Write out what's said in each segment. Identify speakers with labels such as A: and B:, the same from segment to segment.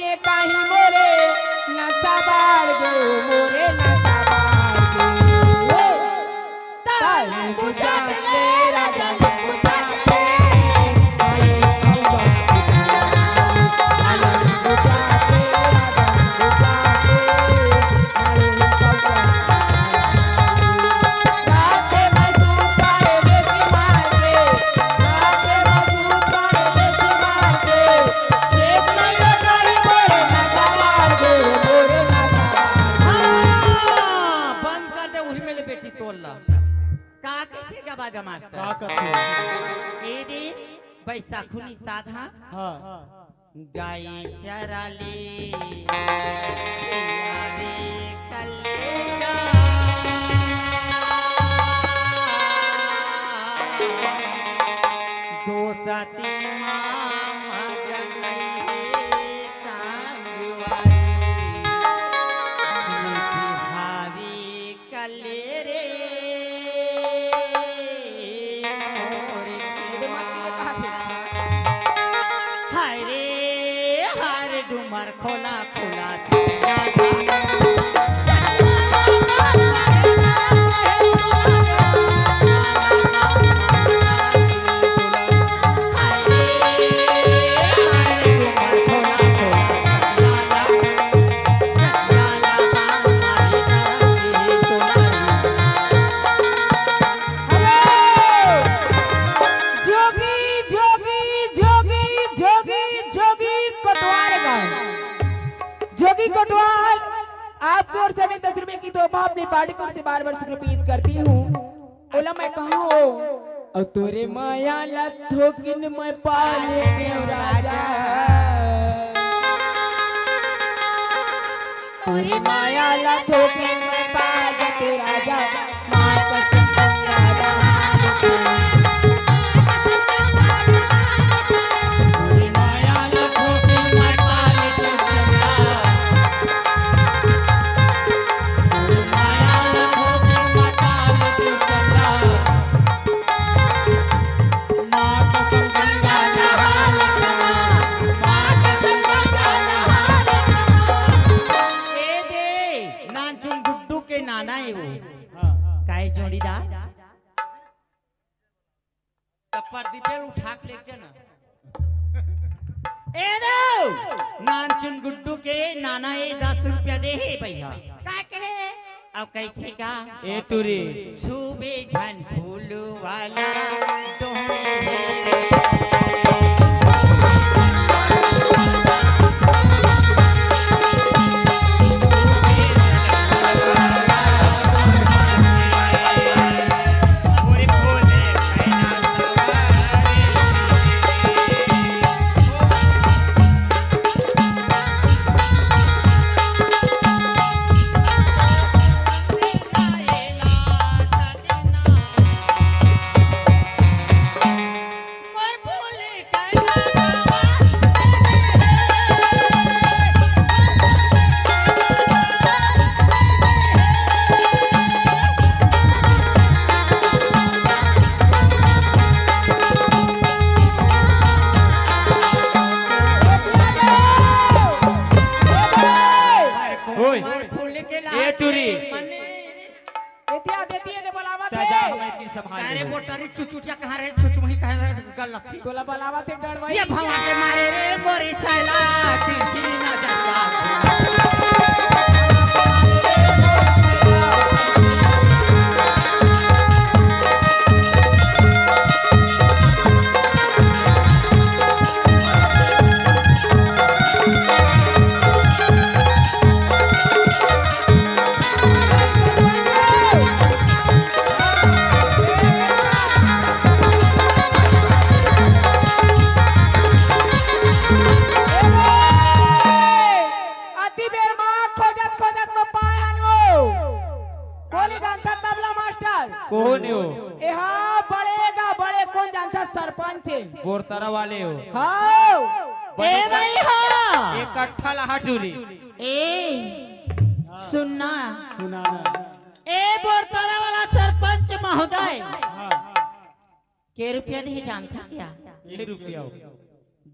A: ये कहीं मोरे नशा बार गो मोरे नशा बार गो ताल बुझा ले राजा बुझा ले आए बुझा ताल बुझा ले राजा बुझा ले आए राते मजू पाए देसी मार के राते मजू पाए देसी मार के एक नहीं कहीं मोरे नशा बार गो मोरे नशा
B: हाँ, बंद कर दे उही में ले बेटी तोड़ला का कहते का बाजा मास्टर
C: का करते
B: ए दे बैसाखुनी साधा
C: हां
B: गाय चरा ले यारे कलेगा दो सती मामा जनई सांगवारी हावी कले रे मोरे हाय रे हार डुमर खोला खोला
A: जोगी जोगी जोगी जोगी जोगी कोटवाल गाँव जोगी कोटवाल आपकी ओर से मैं 10 रुपए की तोहफा अपनी पार्टी को से बार पेश करती हूँ। बोला मैं कहाँ हो और तोरे माया लथो किन मैं पाले क्यों राजा तोरे माया लथो किन मैं पाले क्यों राजा माँ कसम राजा
B: नाना है वो
C: हां
B: काय जोड़ीदार पर्दी पे उठा के लेके ना ए दो नानचुन गुड्डू के नाना ये 10 रुपया दे है भैया का कहे अब कैसे का
C: ए टूरी
B: छुबे झन फूल वाला डोहरे अरे मोटारी चुचुटिया कहाँ रहे चुचुमही कहाँ रहे गल लखी
A: तोला बलावा ते डर भाई
B: ये भवा के मारे रे मोरी छैला चिंची ना जल्ला
C: कौन हो
A: यहाँ बड़ेगा बड़े कौन जानता सरपंच है
C: बोरतरा वाले हो
A: हाँ
B: ए भाई हाँ
C: इकट्ठा लहा टूरी
B: ए सुनना
C: सुनाना
B: ए बोरतरा वाला सरपंच महोदय
C: हां
B: के रुपया दे जानता क्या
C: ये रुपया हो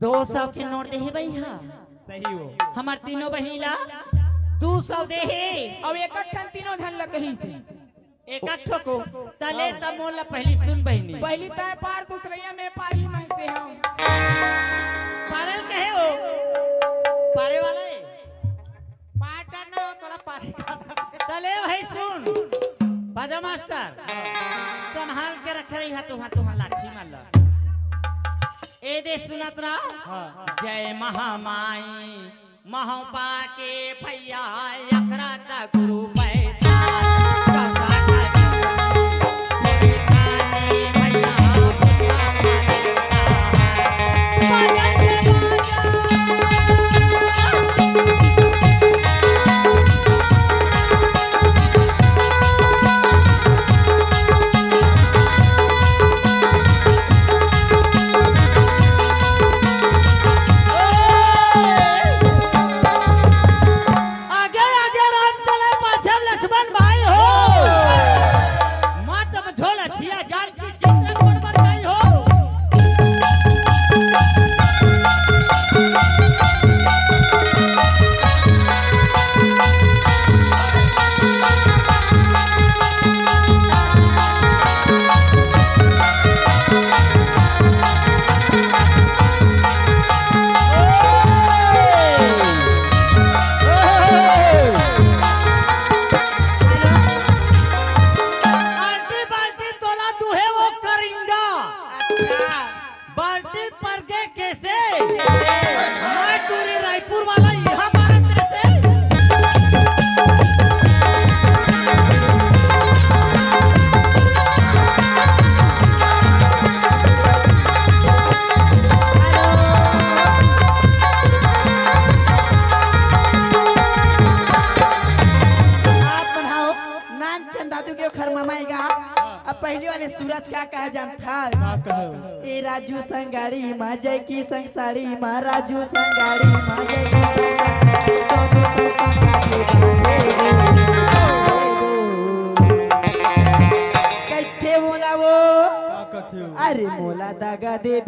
B: 200 के नोट दे भैया
C: सही हो।
B: हमार तीनों बहिनी ला 200 दे हे।
A: अब एक ठन तीनों झन लकही से
B: एक ठोको तले तमोला पहली सुन बहिनी।
A: पहली तय पार दूसरैया में पारी में से हम
B: पारल कहे हो पारे वाला है पाटा न हो तोरा पारे तले भाई सुन बाजा मास्टर संभाल के रख रही है तू लाठी मार ला ए दे सुनत रहा जय महामाई महोपा के भैया यकरा ता गुरु पैदा
A: पहली वाले सूरज क्या कहा जानता ए राजू संगाड़ी माँ जय की संसारी माँ राजू संगाड़ी माँ जय की कैथे मोला वो अरे मोला दागा दे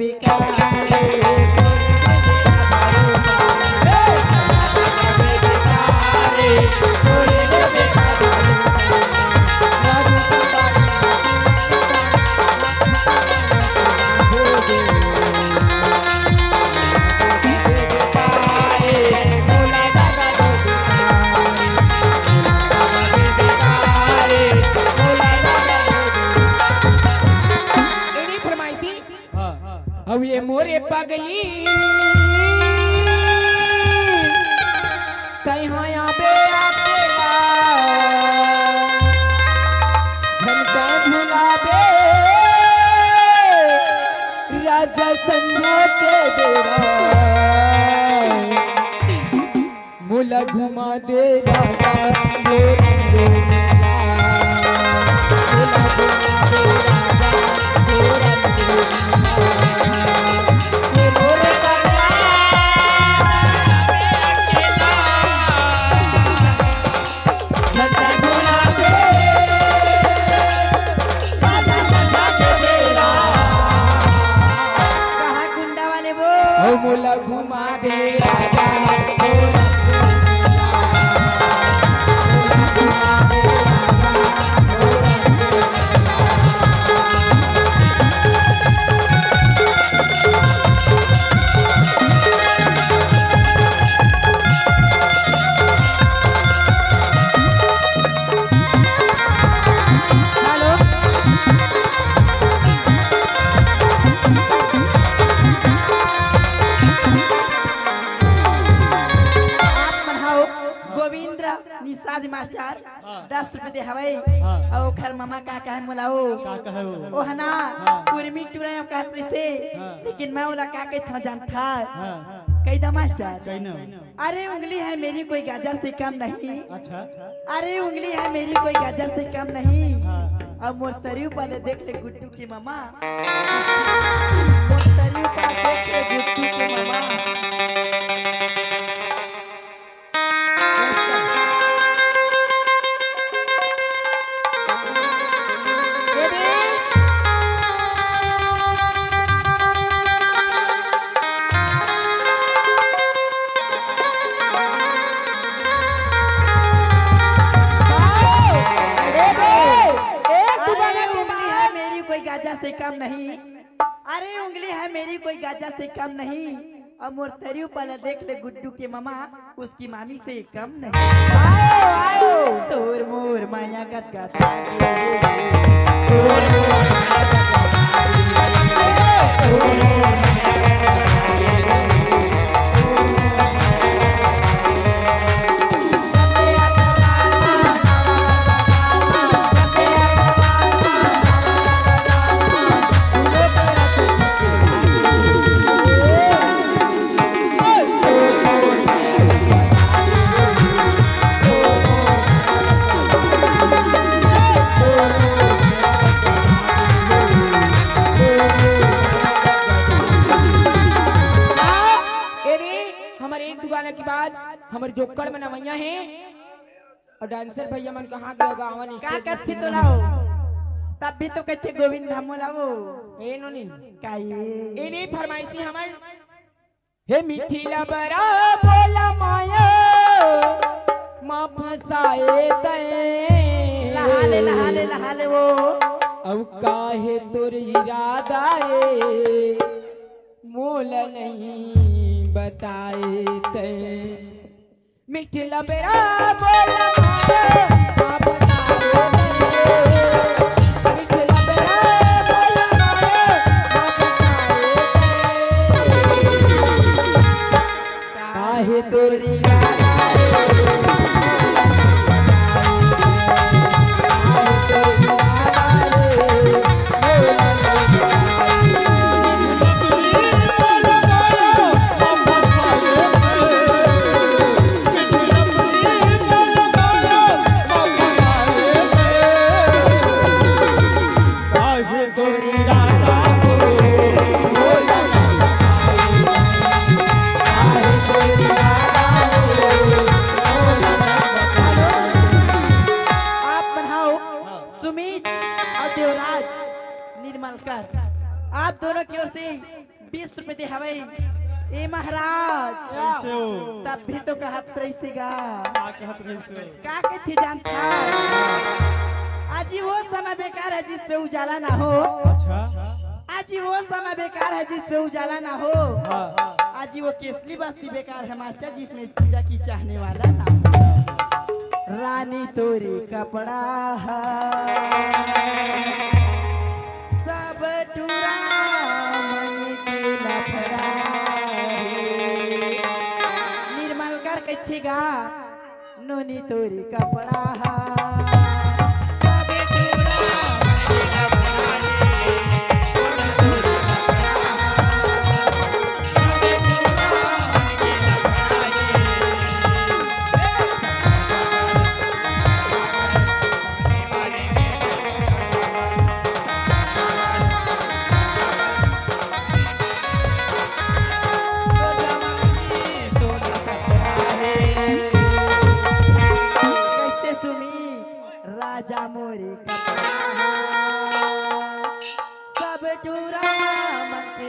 A: अब ये मोरे पगली कहाँ आबे अकेला झनका भुलाबे राजा संजो के डेरा मुला घुमा दे राजा मोला घुमा दे राजा निशाद मास्टर 10 रुपए दे हवाई और खर मामा का कहे मोलाओ ओ हना कुर्मी टुरा का से लेकिन मैं ओला का कहत जानता कही दा मास्टर अरे उंगली है मेरी कोई गाजर से कम नहीं। अच्छा अरे उंगली है मेरी कोई गाजर से कम नहीं। अब मोर तरियू पर देख ले गुड्डू की मामा मोर तरियू पर देख ले गुड्डू की मामा
D: गाजा से कम नहीं। अरे उंगली है मेरी कोई गाजा से कम नहीं। और मोर तरियो पल देख ले गुड्डू के मामा उसकी मामी से कम नहीं।
A: आओ आओ
D: तोर मोर माया गत गत
A: हमारे एक दुकान के बाद हमारे जोकड़ में नवैया है और डांसर भैया मन कहाँ गए गावन
D: का करती तो लाओ तब भी तो कहते गोविंद धामो लाओ
A: ए नोनी
D: का ये
A: नहीं फरमाइशी हमार हे मीठी लबरा बोला माया माँ फसाए तय
D: लहाले वो
A: अब काहे तोर इरादा रे मोल नहीं बताए ते मीठी लबरा बोला माया माँ फसाए तय मीठी लबरा बोला माया माँ फसाए तय काहे तोर इरादा
D: आप दोनों की ओर से 20 रुपए दे हवाई ए महाराज तब भी तो कहत रहीगा का कहती जानता आज ही वो समय बेकार है जिस पे उजाला ना हो। आज ही वो समय बेकार है जिस पे उजाला ना हो। आज ही वो केसली बस्ती बेकार है मास्टर जिसमें पूजा की चाहने वाला ना हो। रानी तोरी कपड़ा सब टूरा मन के लफड़ा निर्मल कर कथेगा नोनी तोरी कपड़ा सब टूरा राजा मोरी कपड़ा सब टूरा मन के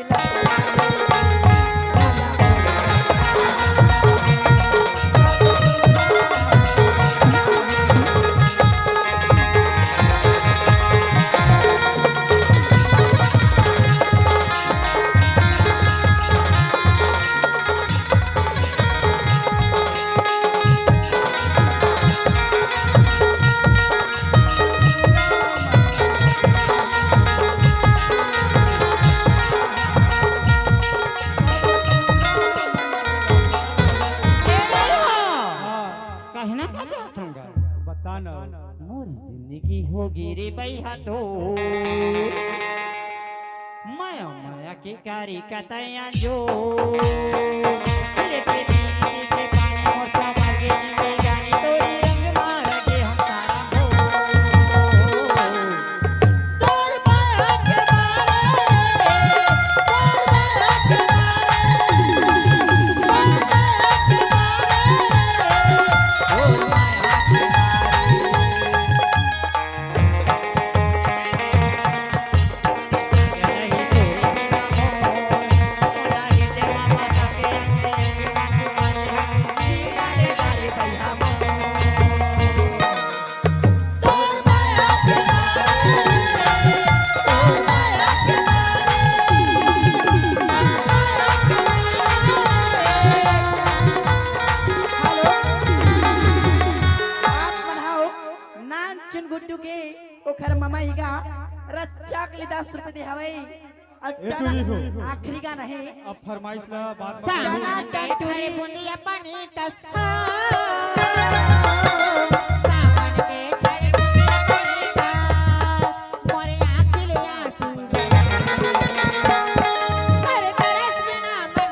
B: जिंदगी होगी रे भैया तो माया माया के कारी कतया जो लेके दी के पानी मोचा मार के जीवे गानी तोरी रंग मार के हम तारा हो तोर माया के मारे तोर माया के मारे
D: ओखर ममईगा रच्चा के लिए 10 रुपए दे हवे और टना आखिरी का नहीं
E: अब फरमाइश ला बात
D: टना
B: थरी बुंदिया पानी तस्ता सावन के थरी बुंदिया पानी का मोरे आँखिल आंसू कर तरस बिना मन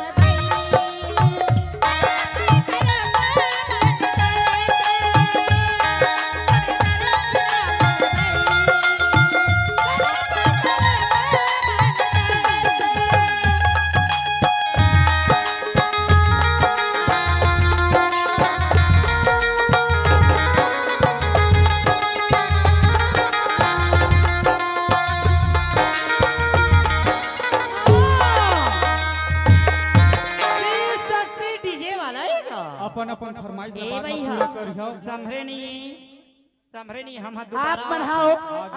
B: शक्ति डीजे वाला है का
E: अपन अपन फरमाइश ला
B: ए
E: बात
B: भैया
E: पूरा करियो
B: समरे नहीं हम
D: आप मनहाओ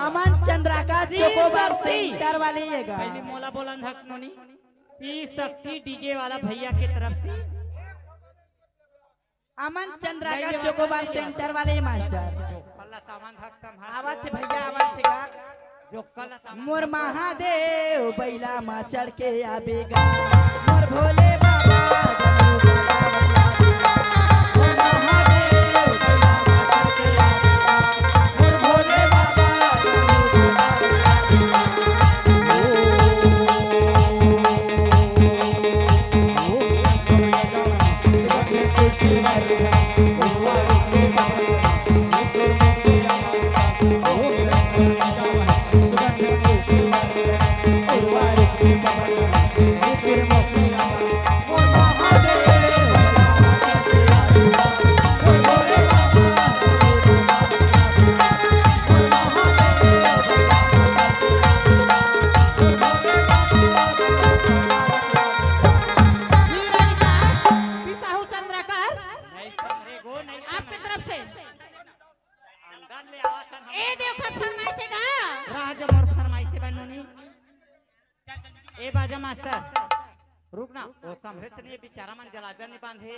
D: अमन चंद्रा का चोकोबार सेंटर वाले येगा
B: पहले मोला बोलन हक नोनी सी शक्ति डीजे वाला भैया के तरफ से
D: अमन चंद्रा का चोकोबार सेंटर वाले मास्टर
B: जो कल तामन हक संभाल
D: आवत थे भैया आवत थे का
B: जो कल तामन
D: मोर महादेव बैला मा चढ़ के आबेगा मोर भोले बाबा डमरू बाबा मोर महादेव बैला मा चढ़ के आबेगा मोर भोले बाबा डमरू
B: पिसाहू चंद्रकार
F: नहीं समरे गो नहीं
B: आपके तरफ से
F: अंदर ले आवा छन
B: ए देखो फरमाइश से का
F: राज मोर फरमाइश से बनोनी ए बाजा मास्टर रुक ना वो समरे से नहीं बेचारा मन जलाजर नहीं बांधे